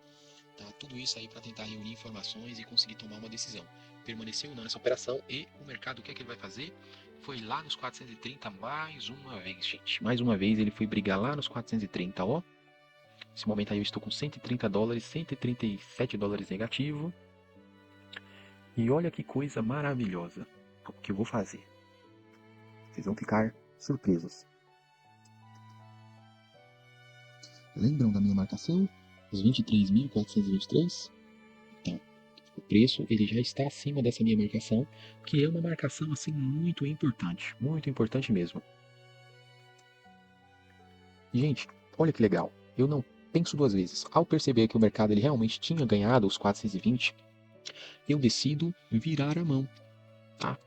tá? Tudo isso aí para tentar reunir informações e conseguir tomar uma decisão. Permaneceu ou não nessa operação e o mercado, o que é que ele vai fazer? Foi lá nos 430 mais uma vez, gente. Mais uma vez ele foi brigar lá nos 430, ó. Nesse momento aí eu estou com 130 dólares, 137 dólares negativo. E olha que coisa maravilhosa o que eu vou fazer. Vocês vão ficar surpresos. Lembram da minha marcação? Os 23.423? Então, o preço ele já está acima dessa minha marcação, que é uma marcação assim muito importante mesmo. Gente, olha que legal. Eu não penso duas vezes. Ao perceber que o mercado ele realmente tinha ganhado os 420, eu decido virar a mão, tá?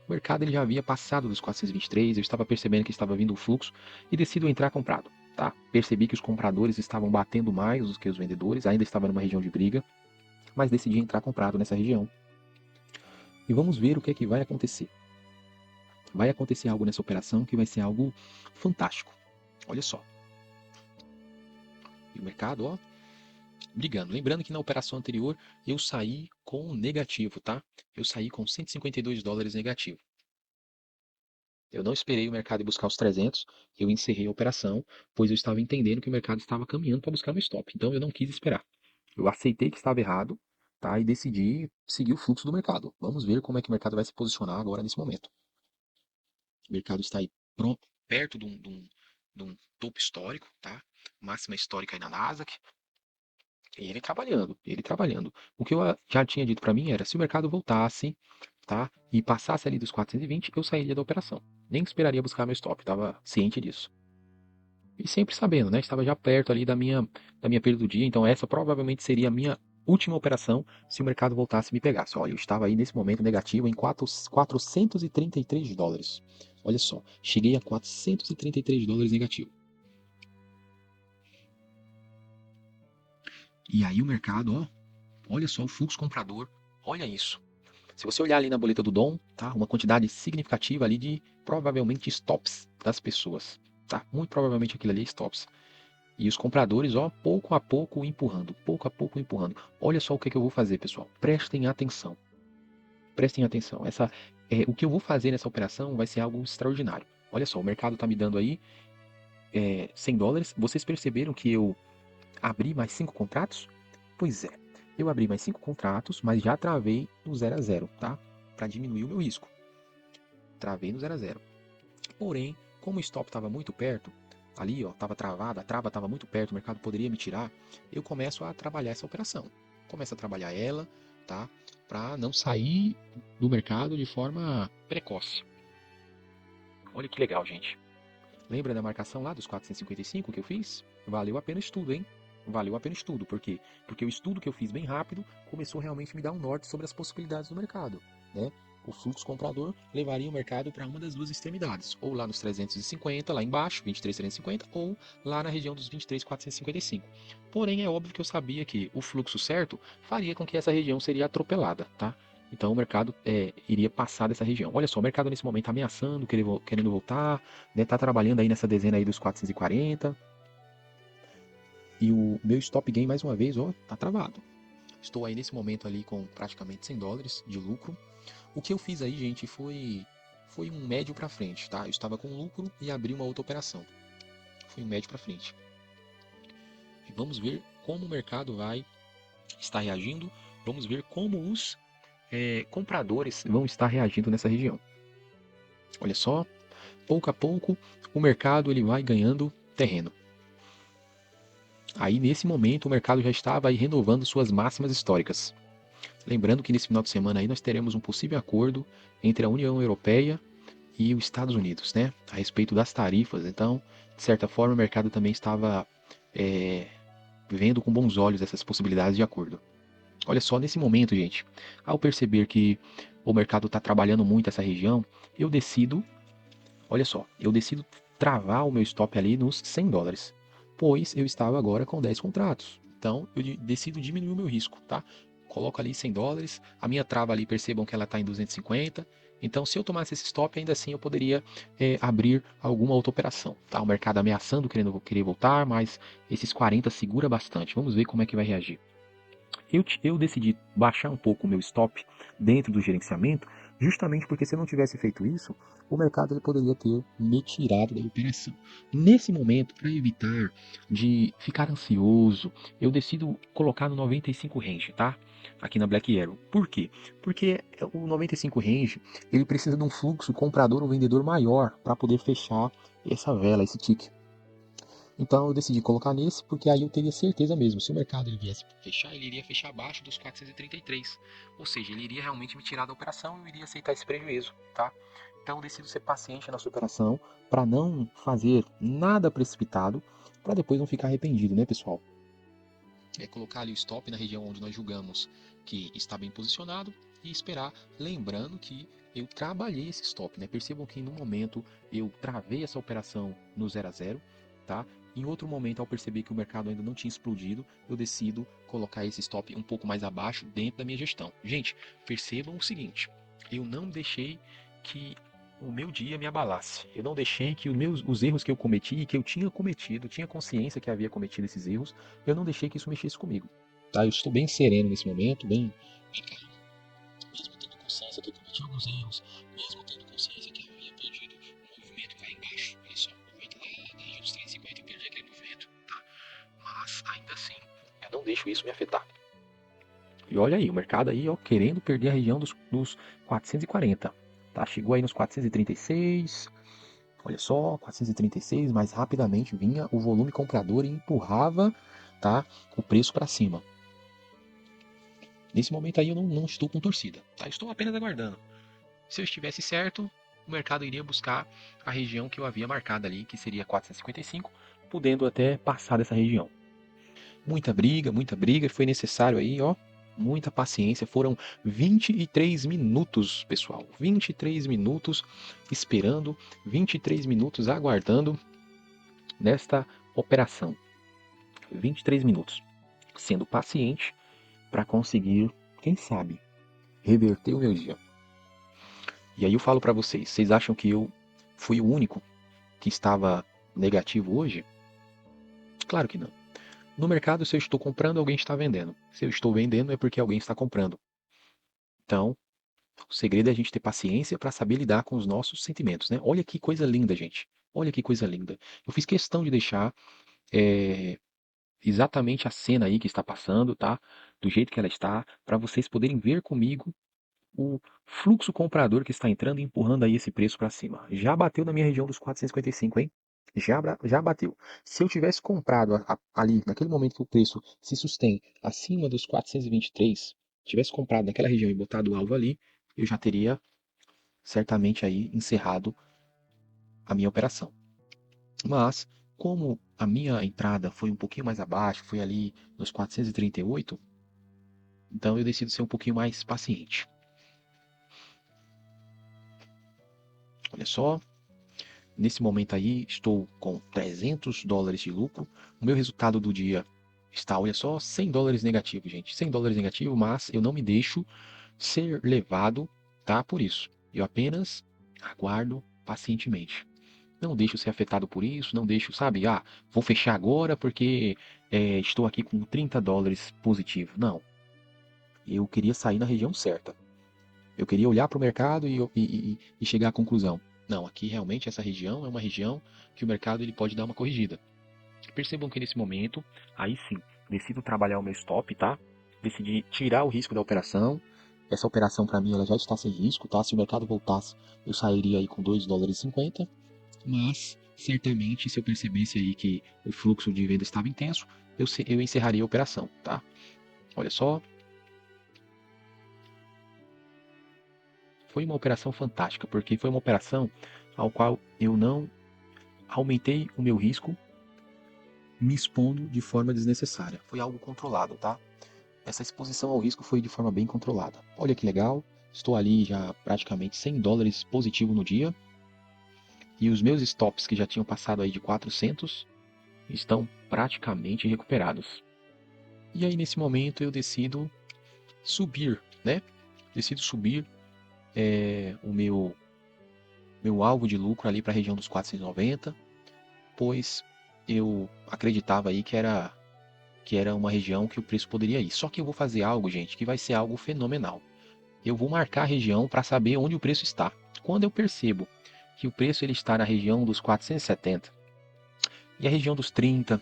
O mercado ele já havia passado dos 423, eu estava percebendo que estava vindo o fluxo e decido entrar comprado, tá? Percebi que os compradores estavam batendo mais do que os vendedores, ainda estava numa região de briga, mas decidi entrar comprado nessa região. E vamos ver o que é que vai acontecer. Vai acontecer algo nessa operação que vai ser algo fantástico. Olha só. E o mercado, ó, brigando. Lembrando que na operação anterior eu saí com negativo, tá? Eu saí com 152 dólares negativo. Eu não esperei o mercado ir buscar os 300, eu encerrei a operação, pois eu estava entendendo que o mercado estava caminhando para buscar meu stop. Então eu não quis esperar. Eu aceitei que estava errado, tá? E decidi seguir o fluxo do mercado. Vamos ver como é que o mercado vai se posicionar agora nesse momento. O mercado está aí pronto, perto de um topo histórico, tá? Máxima histórica aí na Nasdaq. E ele trabalhando, ele trabalhando. O que eu já tinha dito para mim era, se o mercado voltasse, tá? E passasse ali dos 420, eu sairia da operação. Nem esperaria buscar meu stop, estava ciente disso. E sempre sabendo, né? Estava já perto ali da minha perda do dia, então essa provavelmente seria a minha última operação se o mercado voltasse e me pegasse. Olha, eu estava aí nesse momento negativo em 433 dólares. Olha só, cheguei a 433 dólares negativo. E aí o mercado, ó, olha só o fluxo comprador, olha isso. Se você olhar ali na boleta do Dom, tá? Uma quantidade significativa ali de provavelmente stops das pessoas, tá? Muito provavelmente aquilo ali é stops. E os compradores, ó, pouco a pouco empurrando, pouco a pouco empurrando. Olha só o que eu vou fazer, pessoal. Prestem atenção. Prestem atenção. O que eu vou fazer nessa operação vai ser algo extraordinário. Olha só, o mercado está me dando aí 100 dólares. Vocês perceberam que eu abri mais 5 contratos? Pois é, eu abri mais 5 contratos, mas já travei no 0 a 0, tá? Para diminuir o meu risco. Travei no 0 a 0. Porém, como o stop estava muito perto, ali ó, estava travada, a trava estava muito perto, o mercado poderia me tirar, eu começo a trabalhar essa operação. Começo a trabalhar ela, tá? Para não sair do mercado de forma precoce. Olha que legal, gente. Lembra da marcação lá dos 455 que eu fiz? Valeu a pena o estudo, hein? Valeu a pena o estudo. Por quê? Porque o estudo que eu fiz bem rápido começou realmente a me dar um norte sobre as possibilidades do mercado, né? O fluxo comprador levaria o mercado para uma das duas extremidades, ou lá nos 350, lá embaixo, 23.350, ou lá na região dos 23.455. Porém, é óbvio que eu sabia que o fluxo certo faria com que essa região seria atropelada, tá? Então o mercado iria passar dessa região. Olha só, o mercado nesse momento está ameaçando, querendo voltar, né? Tá trabalhando aí nessa dezena aí dos 440. E o meu stop gain, mais uma vez, ó, tá travado. Estou aí nesse momento ali com praticamente 100 dólares de lucro. O que eu fiz aí, gente, foi um médio para frente, tá? Eu estava com lucro e abri uma outra operação. Foi um médio para frente. E vamos ver como o mercado vai estar reagindo. Vamos ver como os compradores vão estar reagindo nessa região. Olha só, pouco a pouco o mercado ele vai ganhando terreno. Aí nesse momento o mercado já estava aí renovando suas máximas históricas. Lembrando que nesse final de semana aí nós teremos um possível acordo entre a União Europeia e os Estados Unidos, né, a respeito das tarifas. Então, de certa forma, o mercado também estava é, vendo com bons olhos essas possibilidades de acordo. Olha só, nesse momento, gente, ao perceber que o mercado está trabalhando muito essa região, eu decido, olha só, eu decido travar o meu stop ali nos 100 dólares, pois eu estava agora com 10 contratos. Então, eu decido diminuir o meu risco, tá? Coloco ali 100 dólares, a minha trava ali, percebam que ela está em 250. Então, se eu tomasse esse stop, ainda assim eu poderia abrir alguma outra operação, tá? O mercado ameaçando, querer voltar, mas esses 40 segura bastante. Vamos ver como é que vai reagir. Eu decidi baixar um pouco o meu stop dentro do gerenciamento, justamente porque se eu não tivesse feito isso, o mercado ele poderia ter me tirado da operação. Nesse momento, para evitar de ficar ansioso, eu decido colocar no 95 range, tá? Aqui na Black Arrow. Por quê? Porque o 95 range, ele precisa de um fluxo comprador ou vendedor maior para poder fechar essa vela, esse tick. Então eu decidi colocar nesse, porque aí eu teria certeza mesmo. Se o mercado ele viesse fechar, ele iria fechar abaixo dos 433. Ou seja, ele iria realmente me tirar da operação e eu iria aceitar esse prejuízo, tá? Então eu decido ser paciente nessa operação para não fazer nada precipitado, para depois não ficar arrependido, né, pessoal? É colocar ali o stop na região onde nós julgamos que está bem posicionado e esperar, lembrando que eu trabalhei esse stop, né? Percebam que no momento eu travei essa operação no 0 a 0, tá? Em outro momento, ao perceber que o mercado ainda não tinha explodido, eu decido colocar esse stop um pouco mais abaixo dentro da minha gestão. Gente, percebam o seguinte, eu não deixei que o meu dia me abalasse. Eu não deixei que os erros que eu cometi e que eu tinha cometido, tinha consciência que havia cometido esses erros, eu não deixei que isso mexesse comigo. Tá? Eu estou bem sereno nesse momento, bem calmo. Mesmo tendo consciência que eu cometi alguns erros, mesmo tendo consciência que eu havia perdido um movimento lá embaixo. Olha só, o movimento lá na região dos 350 eu perdi aquele movimento. Tá? Mas ainda assim, eu não deixo isso me afetar. E olha aí, o mercado aí, ó, querendo perder a região dos 440. Tá? Chegou aí nos 436. Olha só, 436, mais rapidamente vinha o volume comprador e empurrava, tá, o preço para cima. Nesse momento aí eu não estou com torcida, tá? Estou apenas aguardando. Se eu estivesse certo, o mercado iria buscar a região que eu havia marcado ali, que seria 455, podendo até passar dessa região. Muita briga, foi necessário aí, ó, muita paciência. Foram 23 minutos, pessoal. 23 minutos esperando, 23 minutos aguardando nesta operação. 23 minutos, sendo paciente para conseguir, quem sabe, reverter o meu dia. E aí eu falo para vocês, vocês acham que eu fui o único que estava negativo hoje? Claro que não. No mercado, se eu estou comprando, alguém está vendendo. Se eu estou vendendo, é porque alguém está comprando. Então, o segredo é a gente ter paciência para saber lidar com os nossos sentimentos, né? Olha que coisa linda, gente. Olha que coisa linda. Eu fiz questão de deixar é, exatamente a cena aí que está passando, tá? Do jeito que ela está, para vocês poderem ver comigo o fluxo comprador que está entrando e empurrando aí esse preço para cima. Já bateu na minha região dos 455, hein? Já bateu. Se eu tivesse comprado ali, naquele momento que o preço se sustém acima dos 423, tivesse comprado naquela região e botado o alvo ali, eu já teria certamente aí encerrado a minha operação. Mas, como a minha entrada foi um pouquinho mais abaixo, foi ali nos 438, então eu decido ser um pouquinho mais paciente. Olha só, nesse momento aí estou com 300 dólares de lucro. O meu resultado do dia está, olha só, 100 dólares negativo, gente. 100 dólares negativo, mas eu não me deixo ser levado, tá? Por isso. Eu apenas aguardo pacientemente. Não deixo ser afetado por isso, não deixo, sabe, vou fechar agora porque estou aqui com 30 dólares positivo. Não. Eu queria sair na região certa. Eu queria olhar para o mercado e chegar à conclusão. Não, aqui realmente essa região é uma região que o mercado ele pode dar uma corrigida. Percebam que nesse momento, aí sim, decido trabalhar o meu stop, tá? Decidi tirar o risco da operação, essa operação para mim ela já está sem risco, tá? Se o mercado voltasse, eu sairia aí com 2,50 dólares, mas certamente se eu percebesse aí que o fluxo de venda estava intenso, eu encerraria a operação, tá? Olha só, foi uma operação fantástica, porque foi uma operação ao qual eu não aumentei o meu risco me expondo de forma desnecessária. Foi algo controlado, tá? Essa exposição ao risco foi de forma bem controlada. Olha que legal, estou ali já praticamente 100 dólares positivo no dia. E os meus stops que já tinham passado aí de 400 estão praticamente recuperados. E aí nesse momento eu decido subir, né? Decido subir o meu alvo de lucro ali para a região dos 490, pois eu acreditava aí que era uma região que o preço poderia ir. Só que eu vou fazer algo, gente, que vai ser algo fenomenal. Eu vou marcar a região para saber onde o preço está. Quando eu percebo que o preço ele está na região dos 470 e a região dos 30,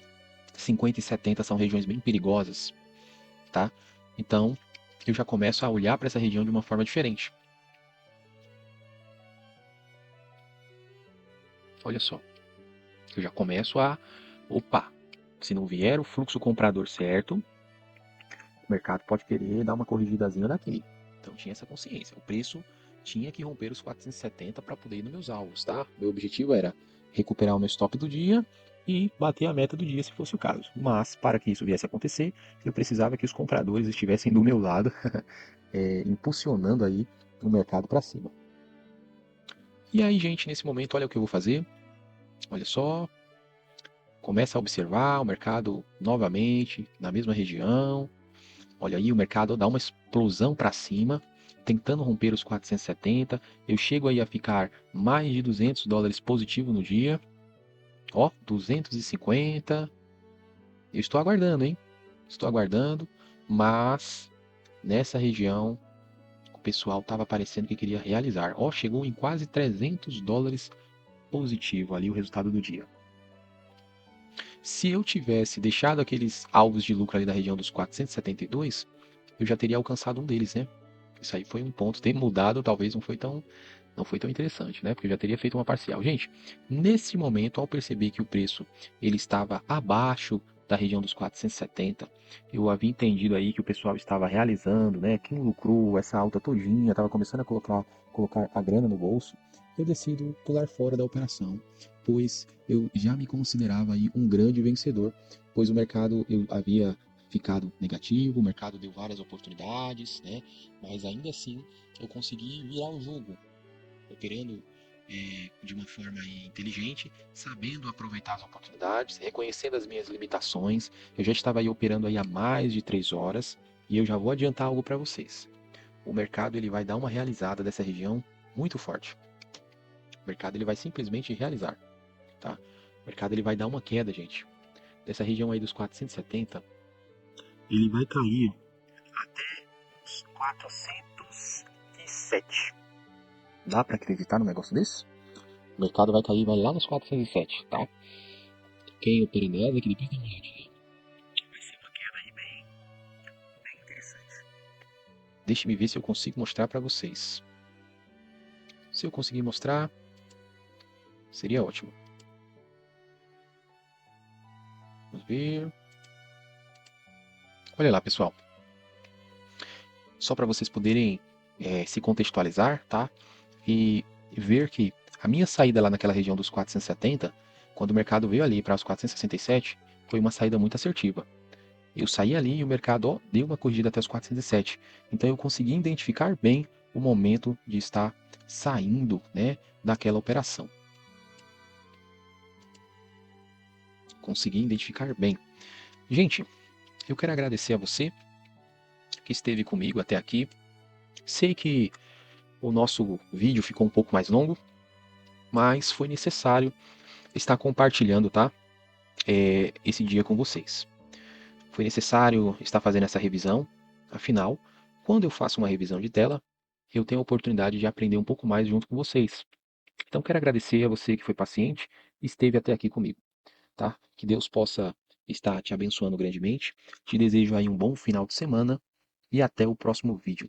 50 e 70 são regiões bem perigosas, tá? Então, eu já começo a olhar para essa região de uma forma diferente. Olha só, eu já começo opa, se não vier o fluxo comprador certo, o mercado pode querer dar uma corrigidazinha daqui. Então, tinha essa consciência. O preço tinha que romper os 470 para poder ir nos meus alvos, tá? Meu objetivo era recuperar o meu stop do dia e bater a meta do dia, se fosse o caso. Mas, para que isso viesse a acontecer, eu precisava que os compradores estivessem do meu lado, impulsionando aí o mercado para cima. E aí, gente, nesse momento, olha o que eu vou fazer. Olha só, começa a observar o mercado novamente na mesma região. Olha aí, o mercado dá uma explosão para cima, tentando romper os 470. Eu chego aí a ficar mais de 200 dólares positivo no dia. Ó, 250. Eu estou aguardando, hein? Estou aguardando, mas nessa região o pessoal estava parecendo que queria realizar. Ó, chegou em quase 300 dólares positivo ali o resultado do dia. Se eu tivesse deixado aqueles alvos de lucro ali da região dos 472, eu já teria alcançado um deles, né? Isso aí foi um ponto. Ter mudado talvez não foi tão interessante, né? Porque eu já teria feito uma parcial. Gente, nesse momento, ao perceber que o preço ele estava abaixo da região dos 470, eu havia entendido aí que o pessoal estava realizando, né? Quem lucrou essa alta todinha, estava começando a colocar a grana no bolso, eu decido pular fora da operação, pois eu já me considerava aí um grande vencedor, pois o mercado eu havia ficado negativo, o mercado deu várias oportunidades, né? Mas ainda assim eu consegui virar o jogo, operando de uma forma inteligente, sabendo aproveitar as oportunidades, reconhecendo as minhas limitações. Eu já estava aí operando aí há mais de 3 horas e eu já vou adiantar algo para vocês. O mercado ele vai dar uma realizada dessa região muito forte. O mercado ele vai simplesmente realizar, tá? O mercado ele vai dar uma queda, gente. Dessa região aí dos 470, ele vai cair até os 407. Dá para acreditar num negócio desse? O mercado vai cair, vai lá nos 407, tá? Quem opera nela, que depois dá uma olhadinha. Vai ser uma queda aí bem interessante. Deixe-me ver se eu consigo mostrar para vocês. Se eu conseguir mostrar, seria ótimo. Vamos ver. Olha lá, pessoal. Só para vocês poderem se contextualizar, tá? E ver que a minha saída lá naquela região dos 470, quando o mercado veio ali para os 467, foi uma saída muito assertiva. Eu saí ali e o mercado deu uma corrigida até os 407. Então eu consegui identificar bem o momento de estar saindo, né, daquela operação. Consegui identificar bem. Gente, eu quero agradecer a você que esteve comigo até aqui. Sei que o nosso vídeo ficou um pouco mais longo, mas foi necessário estar compartilhando, tá? Esse dia com vocês. Foi necessário estar fazendo essa revisão, afinal, quando eu faço uma revisão de tela, eu tenho a oportunidade de aprender um pouco mais junto com vocês. Então quero agradecer a você que foi paciente e esteve até aqui comigo, tá? Que Deus possa estar te abençoando grandemente. Te desejo aí um bom final de semana e até o próximo vídeo.